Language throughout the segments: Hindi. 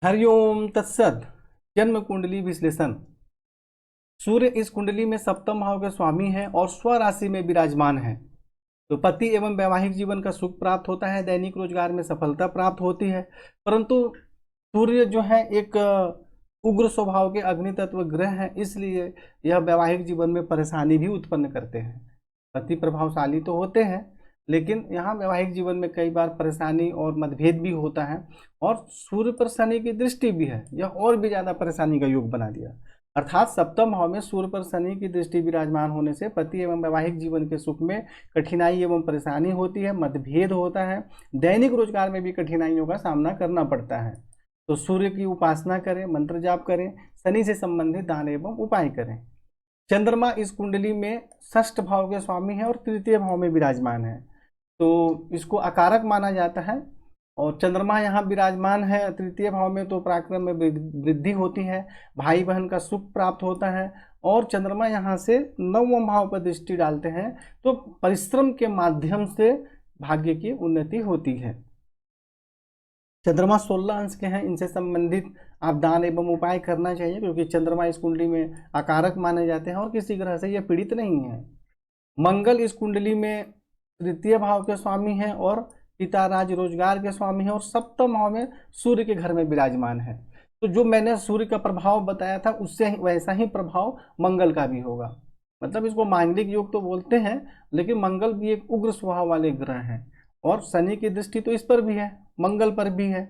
हरिओम तत्सत। जन्म कुंडली विश्लेषण। सूर्य इस कुंडली में सप्तम भाव के स्वामी हैं और स्व राशि में विराजमान है। तो पति एवं वैवाहिक जीवन का सुख प्राप्त होता है, दैनिक रोजगार में सफलता प्राप्त होती है। परंतु सूर्य जो है एक उग्र स्वभाव के अग्नि तत्व ग्रह है, इसलिए यह वैवाहिक जीवन में परेशानी भी उत्पन्न करते हैं। पति प्रभावशाली तो होते हैं, लेकिन यहाँ वैवाहिक जीवन में कई बार परेशानी और मतभेद भी होता है। और सूर्य पर शनि की दृष्टि भी है, यह और भी ज्यादा परेशानी का योग बना दिया। अर्थात सप्तम भाव में सूर्य पर शनि की दृष्टि विराजमान होने से पति एवं वैवाहिक जीवन के सुख में कठिनाई एवं परेशानी होती है, मतभेद होता है, दैनिक रोजगार में भी कठिनाइयों का सामना करना पड़ता है। तो सूर्य की उपासना करें, मंत्र जाप करें, शनि से संबंधित दान एवं उपाय करें। चंद्रमा इस कुंडली में षष्ठ भाव के स्वामी है और तृतीय भाव में विराजमान है, तो इसको अकारक माना जाता है। और चंद्रमा यहाँ विराजमान है तृतीय भाव में, तो पराक्रम में वृद्धि होती है, भाई बहन का सुख प्राप्त होता है। और चंद्रमा यहाँ से नवम भाव पर दृष्टि डालते हैं, तो परिश्रम के माध्यम से भाग्य की उन्नति होती है। चंद्रमा 16 अंश के हैं, इनसे संबंधित आप दान एवं उपाय करना चाहिए, क्योंकि चंद्रमा इस कुंडली में अकारक माने जाते हैं और किसी ग्रह से यह पीड़ित नहीं है। मंगल इस कुंडली में तृतीय भाव के स्वामी हैं और पिता राज रोजगार के स्वामी हैं, और सप्तम भाव में सूर्य के घर में विराजमान है। तो जो मैंने सूर्य का प्रभाव बताया था, उससे वैसा ही प्रभाव मंगल का भी होगा। मतलब इसको मांगलिक योग तो बोलते हैं, लेकिन मंगल भी एक उग्र स्वभाव वाले ग्रह हैं, और शनि की दृष्टि तो इस पर भी है, मंगल पर भी है।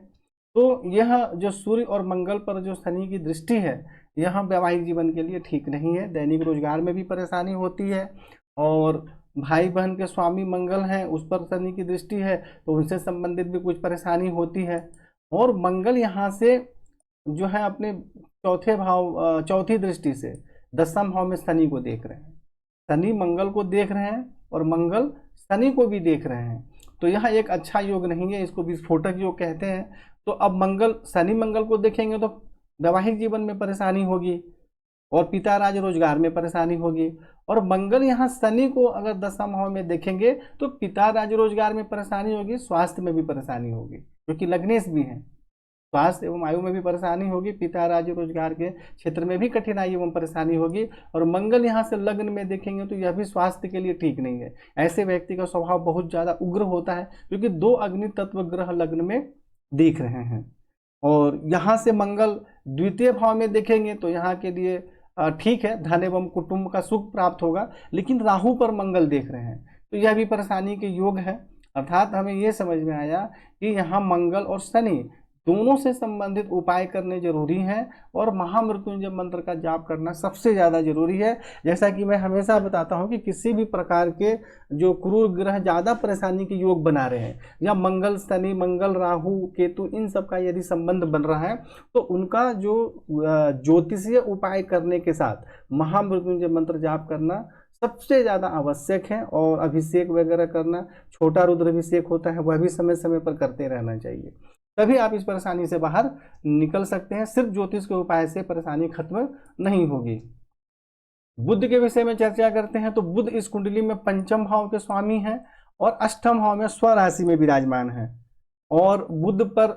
तो यह जो सूर्य और मंगल पर जो शनि की दृष्टि है, यह वैवाहिक जीवन के लिए ठीक नहीं है, दैनिक रोजगार में भी परेशानी होती है। और भाई बहन के स्वामी मंगल हैं, उस पर शनि की दृष्टि है, तो उनसे संबंधित भी कुछ परेशानी होती है। और मंगल यहाँ से जो है अपने चौथी दृष्टि से दसम भाव में शनि को देख रहे हैं। शनि मंगल को देख रहे हैं और मंगल शनि को भी देख रहे हैं, तो यह एक अच्छा योग नहीं है, इसको विस्फोटक योग कहते हैं। तो अब शनि मंगल को देखेंगे तो वैवाहिक जीवन में परेशानी होगी और पिता राज रोजगार में परेशानी होगी। और मंगल यहाँ शनि को अगर दशम भाव में देखेंगे तो पिता राज रोजगार में परेशानी होगी, स्वास्थ्य में भी परेशानी होगी, क्योंकि लग्नेश भी है। स्वास्थ्य एवं आयु में भी परेशानी होगी, पिता राज रोजगार के क्षेत्र में भी कठिनाई एवं परेशानी होगी। और मंगल यहाँ से लग्न में देखेंगे तो यह भी स्वास्थ्य के लिए ठीक नहीं है। ऐसे व्यक्ति का स्वभाव बहुत ज्यादा उग्र होता है, क्योंकि दो अग्नि तत्व ग्रह लग्न में दिख रहे हैं। और यहाँ से मंगल द्वितीय भाव में देखेंगे तो यहाँ के लिए ठीक है, धन एवं कुटुंब का सुख प्राप्त होगा, लेकिन राहु पर मंगल देख रहे हैं, तो यह भी परेशानी के योग है। अर्थात हमें यह समझ में आया कि यहाँ मंगल और शनि दोनों से संबंधित उपाय करने जरूरी हैं, और महामृत्युंजय मंत्र का जाप करना सबसे ज़्यादा जरूरी है। जैसा कि मैं हमेशा बताता हूं कि किसी भी प्रकार के जो क्रूर ग्रह ज़्यादा परेशानी के योग बना रहे हैं, या मंगल शनि, मंगल राहु केतु, इन सब का यदि संबंध बन रहा है, तो उनका जो ज्योतिषीय उपाय करने के साथ महामृत्युंजय मंत्र जाप करना सबसे ज़्यादा आवश्यक है। और अभिषेक वगैरह करना, छोटा रुद्र अभिषेक होता है, वह भी समय समय पर करते रहना चाहिए, तभी आप इस परेशानी से बाहर निकल सकते हैं। सिर्फ ज्योतिष के उपाय से परेशानी खत्म नहीं होगी। बुध के विषय में चर्चा करते हैं, तो बुध इस कुंडली में पंचम भाव के स्वामी हैं और अष्टम भाव में स्व राशि में विराजमान है, और बुध पर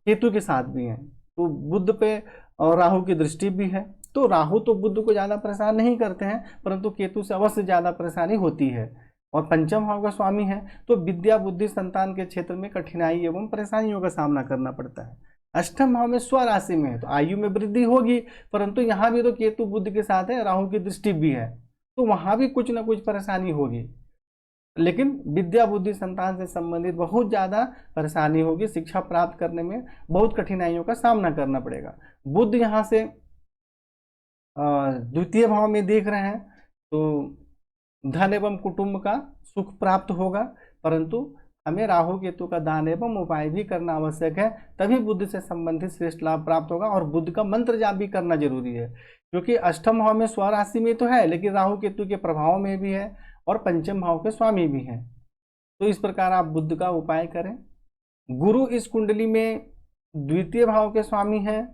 केतु के साथ भी हैं। तो बुध पे और राहु की दृष्टि भी है, तो राहु तो बुध को ज्यादा परेशान नहीं करते हैं, परंतु केतु से अवश्य ज्यादा परेशानी होती है। और पंचम भाव का स्वामी है, तो विद्या बुद्धि संतान के क्षेत्र में कठिनाई एवं परेशानियों का सामना करना पड़ता है। अष्टम भाव में स्व राशि में है, तो आयु में वृद्धि होगी, परंतु यहाँ भी तो केतु बुध के साथ है, राहु की दृष्टि भी है, तो वहां भी कुछ ना कुछ परेशानी होगी। लेकिन विद्या बुद्धि संतान से संबंधित बहुत ज्यादा परेशानी होगी, शिक्षा प्राप्त करने में बहुत कठिनाइयों का सामना करना पड़ेगा। बुध यहाँ से द्वितीय भाव में देख रहे हैं, तो धन एवं कुटुंब का सुख प्राप्त होगा, परंतु हमें राहु केतु का दान एवं उपाय भी करना आवश्यक है, तभी बुद्ध से संबंधित श्रेष्ठ लाभ प्राप्त होगा। और बुद्ध का मंत्र जाप भी करना जरूरी है, क्योंकि अष्टम भाव में स्व राशि में तो है, लेकिन राहु केतु के प्रभाव में भी है और पंचम भाव के स्वामी भी हैं। तो इस प्रकार आप बुद्ध का उपाय करें। गुरु इस कुंडली में द्वितीय भाव के स्वामी हैं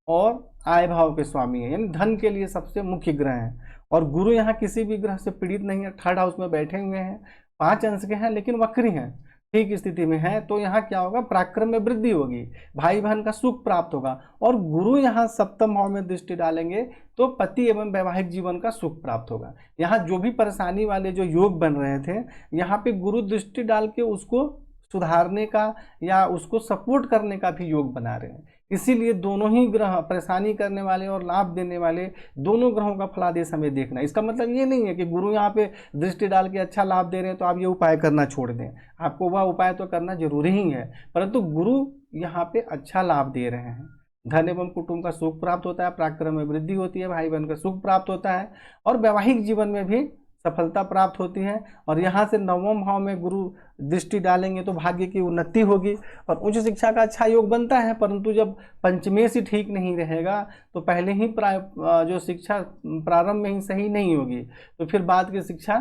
और आय भाव के स्वामी हैं, यानी धन के लिए सबसे मुख्य ग्रह हैं। और गुरु यहाँ किसी भी ग्रह से पीड़ित नहीं है, थर्ड हाउस में बैठे हुए हैं, 5 अंश के हैं, लेकिन वक्री हैं, ठीक स्थिति में है तो यहाँ क्या होगा, पराक्रम में वृद्धि होगी, भाई बहन का सुख प्राप्त होगा। और गुरु यहाँ सप्तम भाव में दृष्टि डालेंगे तो पति एवं वैवाहिक जीवन का सुख प्राप्त होगा। यहाँ जो भी परेशानी वाले जो योग बन रहे थे, यहाँ पे गुरु दृष्टि डाल के उसको सुधारने का या उसको सपोर्ट करने का भी योग बना रहे हैं। इसीलिए दोनों ही ग्रह, परेशानी करने वाले और लाभ देने वाले दोनों ग्रहों का फलादेश हमें देखना है। इसका मतलब ये नहीं है कि गुरु यहाँ पे दृष्टि डाल के अच्छा लाभ दे रहे हैं तो आप ये उपाय करना छोड़ दें, आपको वह उपाय तो करना जरूरी ही है, परंतु गुरु यहाँ पे अच्छा लाभ दे रहे हैं। धन एवं कुटुंब का सुख प्राप्त होता है, पराक्रम में वृद्धि होती है, भाई बहन का सुख प्राप्त होता है और वैवाहिक जीवन में भी सफलता प्राप्त होती है। और यहाँ से नवम भाव में गुरु दृष्टि डालेंगे तो भाग्य की उन्नति होगी और उच्च शिक्षा का अच्छा योग बनता है। परंतु जब पंचमेश ही ठीक नहीं रहेगा तो पहले ही जो शिक्षा प्रारंभ में ही सही नहीं होगी तो फिर बाद की शिक्षा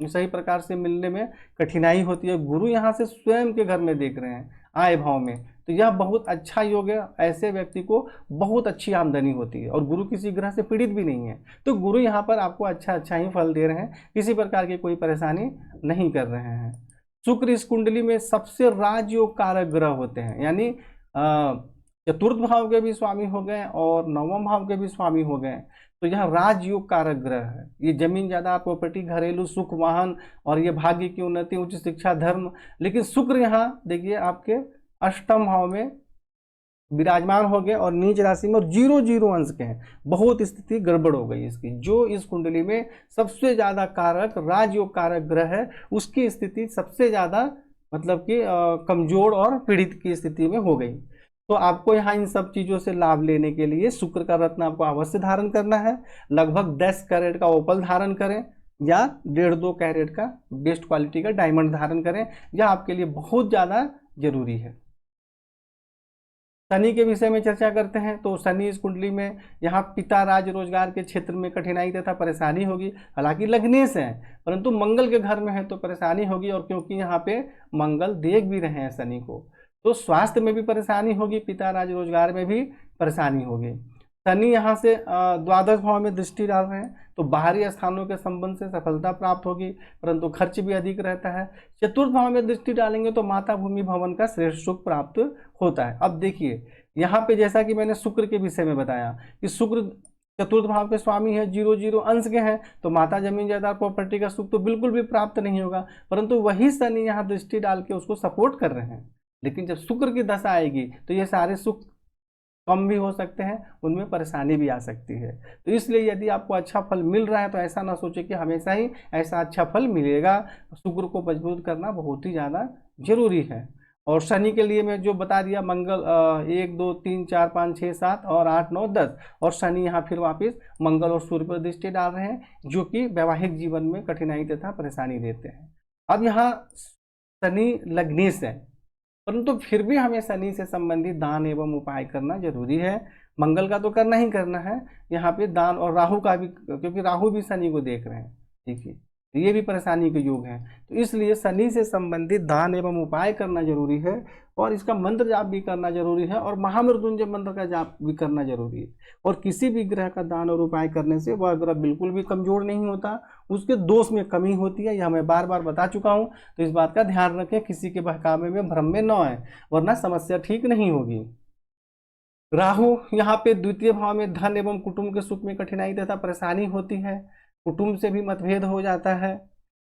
सही प्रकार से मिलने में कठिनाई होती है। गुरु यहाँ से स्वयं के घर में देख रहे हैं आय भाव में, तो यह बहुत अच्छा योग है। ऐसे व्यक्ति को बहुत अच्छी आमदनी होती है और गुरु किसी ग्रह से पीड़ित भी नहीं है, तो गुरु यहाँ पर आपको अच्छा ही फल दे रहे हैं, किसी प्रकार की कोई परेशानी नहीं कर रहे हैं। शुक्र इस कुंडली में सबसे राजयोग कारक ग्रह होते हैं, यानी चतुर्थ भाव के भी स्वामी हो गए और नवम भाव के भी स्वामी हो गए, तो यह राजयोग कारक ग्रह है। ये जमीन जायदाद, प्रॉपर्टी, घरेलू सुख, वाहन और ये भाग्य की उन्नति, उच्च शिक्षा, धर्म। लेकिन शुक्र यहाँ देखिए आपके अष्टम भाव में विराजमान हो गए और नीच राशि में और 0 अंश के हैं। बहुत स्थिति गड़बड़ हो गई इसकी। जो इस कुंडली में सबसे ज्यादा कारक राजयोग कारक ग्रह है उसकी स्थिति सबसे ज्यादा मतलब कि कमजोर और पीड़ित की स्थिति में हो गई। तो आपको यहाँ इन सब चीज़ों से लाभ लेने के लिए शुक्र का रत्न आपको अवश्य धारण करना है। लगभग 10 कैरेट का ओपल धारण करें या 1.5-2 कैरेट का बेस्ट क्वालिटी का डायमंड धारण करें, यह आपके लिए बहुत ज़्यादा जरूरी है। शनि के विषय में चर्चा करते हैं तो शनि इस कुंडली में यहाँ पिता राज रोजगार के क्षेत्र में कठिनाई तथा परेशानी होगी। हालांकि लग्नेश है परंतु मंगल के घर में है तो परेशानी होगी, और क्योंकि यहाँ पे मंगल देख भी रहे हैं शनि को तो स्वास्थ्य में भी परेशानी होगी, पिता राज रोजगार में भी परेशानी होगी। शनि यहाँ से द्वादश भाव में दृष्टि डाल रहे हैं तो बाहरी स्थानों के संबंध से सफलता प्राप्त होगी, परंतु खर्च भी अधिक रहता है। चतुर्थ भाव में दृष्टि डालेंगे तो माता भूमि भवन का श्रेष्ठ सुख प्राप्त होता है। अब देखिए यहाँ पे जैसा कि मैंने शुक्र के विषय में बताया कि शुक्र चतुर्थ भाव के स्वामी है, 0 अंश के हैं, तो माता जमीन जायदाद प्रॉपर्टी का सुख तो बिल्कुल भी प्राप्त नहीं होगा, परंतु वही शनि यहाँ दृष्टि डाल के उसको सपोर्ट कर रहे हैं। लेकिन जब शुक्र की दशा आएगी तो ये सारे सुख कम भी हो सकते हैं, उनमें परेशानी भी आ सकती है। तो इसलिए यदि आपको अच्छा फल मिल रहा है तो ऐसा ना सोचे कि हमेशा ही ऐसा अच्छा फल मिलेगा। शुक्र को मजबूत करना बहुत ही ज़्यादा जरूरी है। और शनि के लिए मैं जो बता दिया, मंगल 1 2 3 4 5 6 7 और 8 9 10, और शनि यहाँ फिर वापस मंगल और सूर्य पर दृष्टि डाल रहे हैं जो कि वैवाहिक जीवन में कठिनाई तथा परेशानी देते हैं। अब यहाँ शनि लग्नेश है परंतु फिर भी हमें शनि से संबंधित दान एवं उपाय करना जरूरी है। मंगल का तो करना ही करना है यहाँ पे दान, और राहु का भी, क्योंकि राहु भी शनि को देख रहे हैं, ठीक है, तो ये भी परेशानी के योग हैं, तो इसलिए शनि से संबंधित दान एवं उपाय करना जरूरी है और इसका मंत्र जाप भी करना जरूरी है और महामृत्युंजय मंत्र का जाप भी करना जरूरी है। और किसी भी ग्रह का दान और उपाय करने से वह ग्रह बिल्कुल भी कमजोर नहीं होता, उसके दोष में कमी होती है, यह मैं बार बार बता चुका हूँ। तो इस बात का ध्यान रखें, किसी के बहकावे में भ्रम में न आए वरना समस्या ठीक नहीं होगी। राहु यहाँ पे द्वितीय भाव में धन एवं कुटुंब के सुख में कठिनाई तथा परेशानी होती है, कुटुंब से भी मतभेद हो जाता है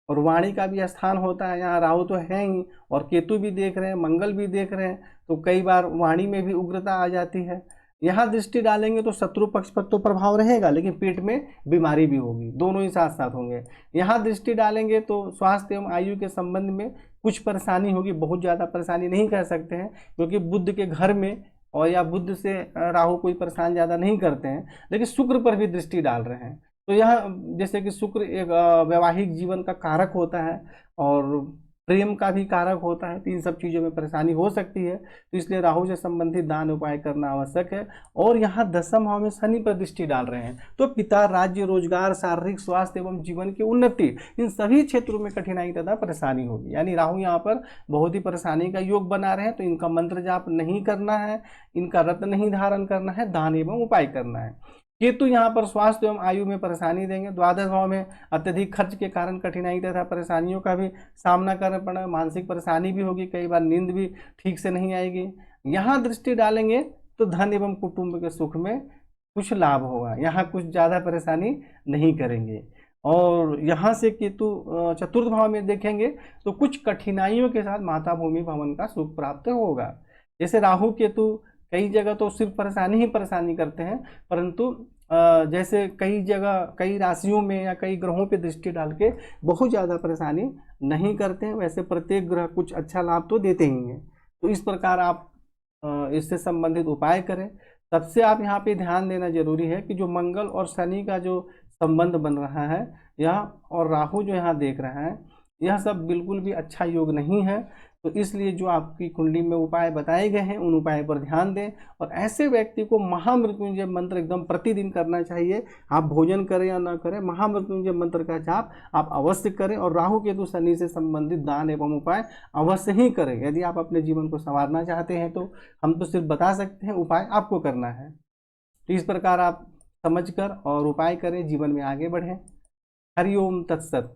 और वाणी का भी स्थान होता है। यहाँ राहु तो है ही और केतु भी देख रहे हैं, मंगल भी देख रहे हैं, तो कई बार वाणी में भी उग्रता आ जाती है। यहाँ दृष्टि डालेंगे तो शत्रु पक्ष पर तो प्रभाव रहेगा लेकिन पेट में बीमारी भी होगी, दोनों ही साथ साथ होंगे। यहाँ दृष्टि डालेंगे तो स्वास्थ्य एवं आयु के संबंध में कुछ परेशानी होगी, बहुत ज़्यादा परेशानी नहीं कह सकते हैं क्योंकि बुध के घर में और या बुध से राहु कोई परेशान ज़्यादा नहीं करते हैं, लेकिन शुक्र पर भी दृष्टि डाल रहे हैं। तो यह जैसे कि शुक्र एक वैवाहिक जीवन का कारक होता है और प्रेम का भी कारक होता है, तो इन सब चीज़ों में परेशानी हो सकती है, तो इसलिए राहु से संबंधित दान उपाय करना आवश्यक है। और यहाँ दशम भाव में शनि पर दृष्टि डाल रहे हैं तो पिता, राज्य, रोजगार, शारीरिक स्वास्थ्य एवं जीवन की उन्नति, इन सभी क्षेत्रों में कठिनाई तथा परेशानी होगी। यानी राहु यहाँ पर बहुत ही परेशानी का योग बना रहे हैं, तो इनका मंत्र जाप नहीं करना है, इनका रत्न नहीं धारण करना है, दान एवं उपाय करना है। केतु यहाँ पर स्वास्थ्य एवं आयु में परेशानी देंगे। द्वादश भाव में अत्यधिक खर्च के कारण कठिनाई तथा परेशानियों का भी सामना करना पड़ा, मानसिक परेशानी भी होगी, कई बार नींद भी ठीक से नहीं आएगी। यहाँ दृष्टि डालेंगे तो धन एवं कुटुंब के सुख में कुछ लाभ होगा, यहाँ कुछ ज़्यादा परेशानी नहीं करेंगे। और यहाँ से केतु चतुर्थ भाव में देखेंगे तो कुछ कठिनाइयों के साथ माता भूमि भवन का सुख प्राप्त होगा। जैसे राहु केतु कई जगह तो सिर्फ परेशानी ही परेशानी करते हैं, परंतु जैसे कई जगह कई राशियों में या कई ग्रहों पे दृष्टि डाल के बहुत ज़्यादा परेशानी नहीं करते हैं। वैसे प्रत्येक ग्रह कुछ अच्छा लाभ तो देते ही हैं। तो इस प्रकार आप इससे संबंधित उपाय करें। सबसे आप यहाँ पे ध्यान देना जरूरी है कि जो मंगल और शनि का जो संबंध बन रहा है यहाँ, और राहु जो यहाँ देख रहा है, यह सब बिल्कुल भी अच्छा योग नहीं है। तो इसलिए जो आपकी कुंडली में उपाय बताए गए हैं उन उपाय पर ध्यान दें। और ऐसे व्यक्ति को महामृत्युंजय मंत्र एकदम प्रतिदिन करना चाहिए। आप भोजन करें या ना करें, महामृत्युंजय मंत्र का जाप आप अवश्य करें। और राहु केतु शनि से संबंधित दान एवं उपाय अवश्य ही करें। यदि आप अपने जीवन को संवारना चाहते हैं तो हम तो सिर्फ बता सकते हैं, उपाय आपको करना है। तो इस प्रकार आप समझकर और उपाय करें, जीवन में आगे बढ़ें। हरिओम तत्सत।